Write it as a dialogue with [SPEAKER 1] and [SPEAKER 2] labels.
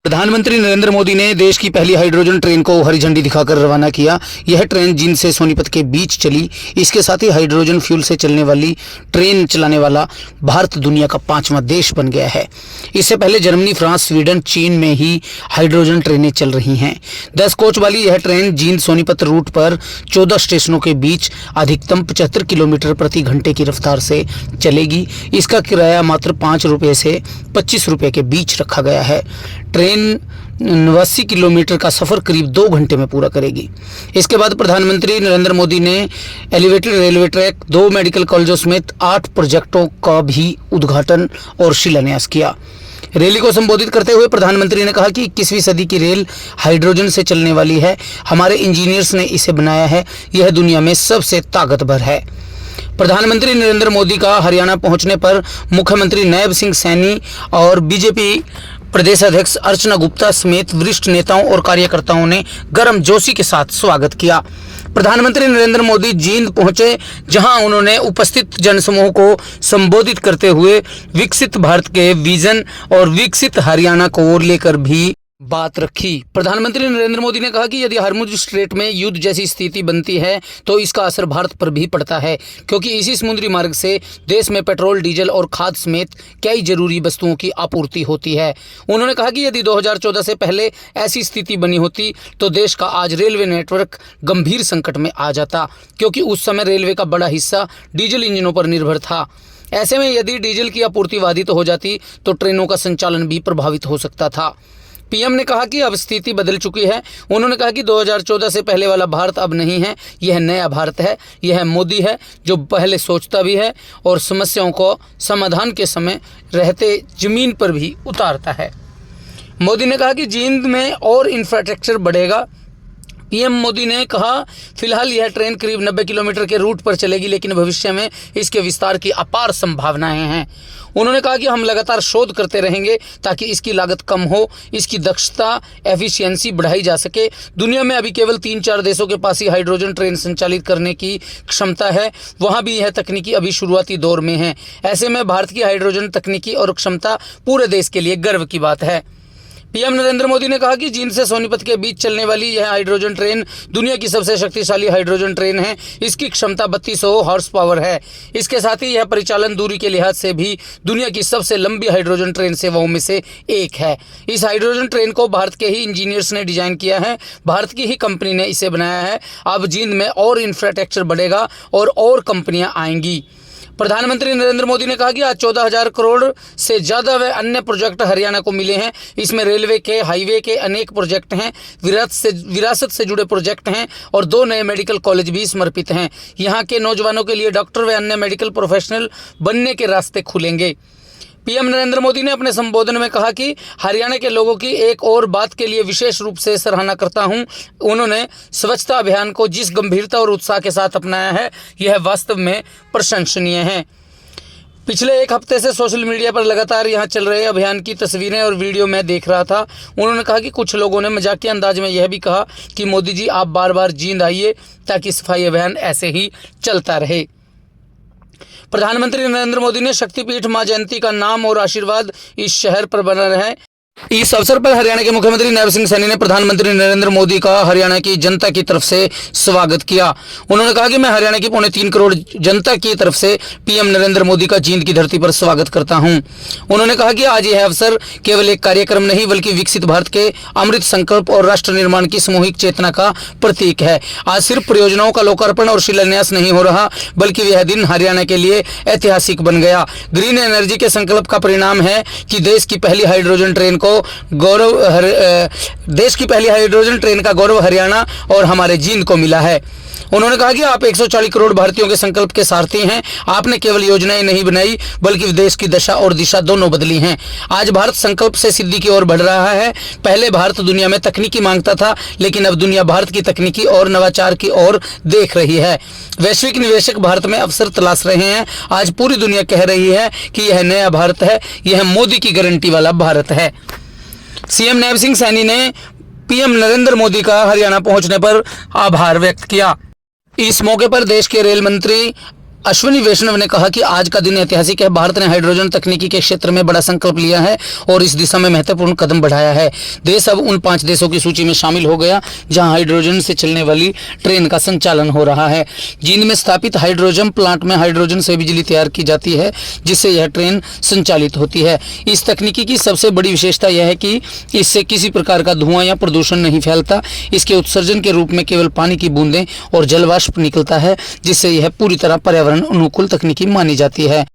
[SPEAKER 1] प्रधानमंत्री नरेंद्र मोदी ने देश की पहली हाइड्रोजन ट्रेन को हरी झंडी दिखाकर रवाना किया। यह ट्रेन जींद से सोनीपत के बीच चली। इसके साथ ही हाइड्रोजन फ्यूल से चलने वाली ट्रेन चलाने वाला भारत दुनिया का 5वां देश बन गया है। इससे पहले जर्मनी, फ्रांस, स्वीडन, चीन में ही हाइड्रोजन ट्रेनें चल रही हैं। 10 कोच वाली यह ट्रेन जींद सोनीपत रूट पर 14 स्टेशनों के बीच अधिकतम 75 किलोमीटर प्रति घंटे की रफ्तार से चलेगी। इसका किराया मात्र 5 रुपये से 25 रुपये के बीच रखा गया है। ट्रेन 89 किलोमीटर का सफर करीब 2 घंटे में पूरा करेगी। इसके बाद प्रधानमंत्री नरेंद्र मोदी ने एलिवेटेड रेलवे ट्रैक, 2 मेडिकल कॉलेजों समेत 8 प्रोजेक्टों का भी उद्घाटन और शिलान्यास किया। रैली को संबोधित करते हुए प्रधानमंत्री ने कहा कि 21वीं सदी की रेल हाइड्रोजन से चलने वाली है। हमारे इंजीनियर्स ने इसे बनाया है। यह दुनिया में सबसे ताकतवर है। प्रधानमंत्री नरेंद्र मोदी का हरियाणा पहुंचने पर मुख्यमंत्री नैब सिंह सैनी और बीजेपी प्रदेश अध्यक्ष अर्चना गुप्ता समेत वरिष्ठ नेताओं और कार्यकर्ताओं ने गर्मजोशी के साथ स्वागत किया। प्रधानमंत्री नरेंद्र मोदी जींद पहुंचे, जहां उन्होंने उपस्थित जनसमूह को संबोधित करते हुए विकसित भारत के विजन और विकसित हरियाणा को लेकर भी बात रखी। प्रधानमंत्री नरेंद्र मोदी ने कहा कि यदि हरमुज स्ट्रेट में युद्ध जैसी स्थिति बनती है तो इसका असर भारत पर भी पड़ता है, क्योंकि इसी समुद्री मार्ग से देश में पेट्रोल, डीजल और खाद समेत कई जरूरी वस्तुओं की आपूर्ति होती है। उन्होंने कहा कि यदि 2014 से पहले ऐसी स्थिति बनी होती तो देश का आज रेलवे नेटवर्क गंभीर संकट में आ जाता, क्योंकि उस समय रेलवे का बड़ा हिस्सा डीजल इंजनों पर निर्भर था। ऐसे में यदि डीजल की आपूर्ति बाधित हो जाती तो ट्रेनों का संचालन भी प्रभावित हो सकता था। पीएम ने कहा कि अब स्थिति बदल चुकी है। उन्होंने कहा कि 2014 से पहले वाला भारत अब नहीं है, यह नया भारत है। यह मोदी है जो पहले सोचता भी है और समस्याओं को समाधान के समय रहते जमीन पर भी उतारता है। मोदी ने कहा कि जींद में और इंफ्रास्ट्रक्चर बढ़ेगा। पीएम मोदी ने कहा, फिलहाल यह ट्रेन करीब 90 किलोमीटर के रूट पर चलेगी, लेकिन भविष्य में इसके विस्तार की अपार संभावनाएं हैं। उन्होंने कहा कि हम लगातार शोध करते रहेंगे ताकि इसकी लागत कम हो, इसकी दक्षता, एफिशिएंसी बढ़ाई जा सके। दुनिया में अभी केवल 3-4 देशों के पास ही हाइड्रोजन ट्रेन संचालित करने की क्षमता है। वहाँ भी यह तकनीकी अभी शुरुआती दौर में है। ऐसे में भारत की हाइड्रोजन तकनीकी और क्षमता पूरे देश के लिए गर्व की बात है। पीएम नरेंद्र मोदी ने कहा कि जींद से सोनीपत के बीच चलने वाली यह हाइड्रोजन ट्रेन दुनिया की सबसे शक्तिशाली हाइड्रोजन ट्रेन है। इसकी क्षमता 3200 हॉर्स पावर है। इसके साथ ही यह परिचालन दूरी के लिहाज से भी दुनिया की सबसे लंबी हाइड्रोजन ट्रेन सेवाओं में से एक है। इस हाइड्रोजन ट्रेन को भारत के ही इंजीनियर्स ने डिजाइन किया है। भारत की ही कंपनी ने इसे बनाया है। अब जींद में और इंफ्रास्ट्रक्चर बढ़ेगा और कंपनियां आएंगी। प्रधानमंत्री नरेंद्र मोदी ने कहा कि आज 14,000 करोड़ से ज़्यादा व अन्य प्रोजेक्ट हरियाणा को मिले हैं। इसमें रेलवे के, हाईवे के अनेक प्रोजेक्ट हैं, विरासत से जुड़े प्रोजेक्ट हैं और 2 नए मेडिकल कॉलेज भी समर्पित हैं। यहाँ के नौजवानों के लिए डॉक्टर व अन्य मेडिकल प्रोफेशनल बनने के रास्ते खुलेंगे। पीएम नरेंद्र मोदी ने अपने संबोधन में कहा कि हरियाणा के लोगों की एक और बात के लिए विशेष रूप से सराहना करता हूं। उन्होंने स्वच्छता अभियान को जिस गंभीरता और उत्साह के साथ अपनाया है, यह वास्तव में प्रशंसनीय है। पिछले 1 हफ्ते से सोशल मीडिया पर लगातार यहाँ चल रहे अभियान की तस्वीरें और वीडियो मैं देख रहा था। उन्होंने कहा कि कुछ लोगों ने मजाकिया अंदाज में यह भी कहा कि मोदी जी आप बार बार जींद आइए ताकि सफाई अभियान ऐसे ही चलता रहे। प्रधानमंत्री नरेंद्र मोदी ने शक्तिपीठ मां जयंती का नाम और आशीर्वाद इस शहर पर बना रहे। इस अवसर पर हरियाणा के मुख्यमंत्री नैब सिंह सैनी ने प्रधानमंत्री नरेंद्र मोदी का हरियाणा की जनता की तरफ से स्वागत किया। उन्होंने कहा कि मैं हरियाणा की 3.25 करोड़ जनता की तरफ से पीएम नरेंद्र मोदी का जींद की धरती पर स्वागत करता हूं। उन्होंने कहा कि आज यह अवसर केवल एक कार्यक्रम नहीं बल्कि विकसित भारत के अमृत संकल्प और राष्ट्र निर्माण की सामूहिक चेतना का प्रतीक है। आज सिर्फ परियोजनाओं का लोकार्पण और शिलान्यास नहीं हो रहा, बल्कि यह दिन हरियाणा के लिए ऐतिहासिक बन गया। ग्रीन एनर्जी के संकल्प का परिणाम है कि देश की पहली हाइड्रोजन ट्रेन का गौरव हरियाणा और हमारे जींद को मिला है। उन्होंने कहा कि आप 140 करोड़ भारतीयों के संकल्प के सारथी हैं। आपने केवल योजनाएं नहीं बनाई बल्कि देश की दशा और दिशा दोनों बदली हैं। आज भारत संकल्प से सिद्धि की ओर बढ़ रहा है। पहले भारत दुनिया में तकनीकी मांगता था, लेकिन अब दुनिया भारत की तकनीकी और नवाचार की ओर देख रही है। वैश्विक निवेशक भारत में अवसर तलाश रहे हैं। आज पूरी दुनिया कह रही है कि यह नया भारत है, यह मोदी की गारंटी वाला भारत है। सीएम नैब सिंह सैनी ने पीएम नरेंद्र मोदी का हरियाणा पहुंचने पर आभार व्यक्त किया। इस मौके पर देश के रेल मंत्री अश्विनी वैष्णव ने कहा कि आज का दिन ऐतिहासिक है। भारत ने हाइड्रोजन तकनीकी के क्षेत्र में बड़ा संकल्प लिया है और इस दिशा में महत्वपूर्ण कदम बढ़ाया है। देश अब उन 5 देशों की सूची में शामिल हो गया जहां हाइड्रोजन से चलने वाली ट्रेन का संचालन हो रहा है। जींद में स्थापित हाइड्रोजन प्लांट में हाइड्रोजन से बिजली तैयार की जाती है जिससे यह ट्रेन संचालित होती है। इस तकनीकी की सबसे बड़ी विशेषता यह है कि इससे किसी प्रकार का धुआं या प्रदूषण नहीं फैलता। इसके उत्सर्जन के रूप में केवल पानी की बूंदें और जलवाष्प निकलता है जिससे यह पूरी तरह पर्यावरण अनुकूल तकनीकी मानी जाती है।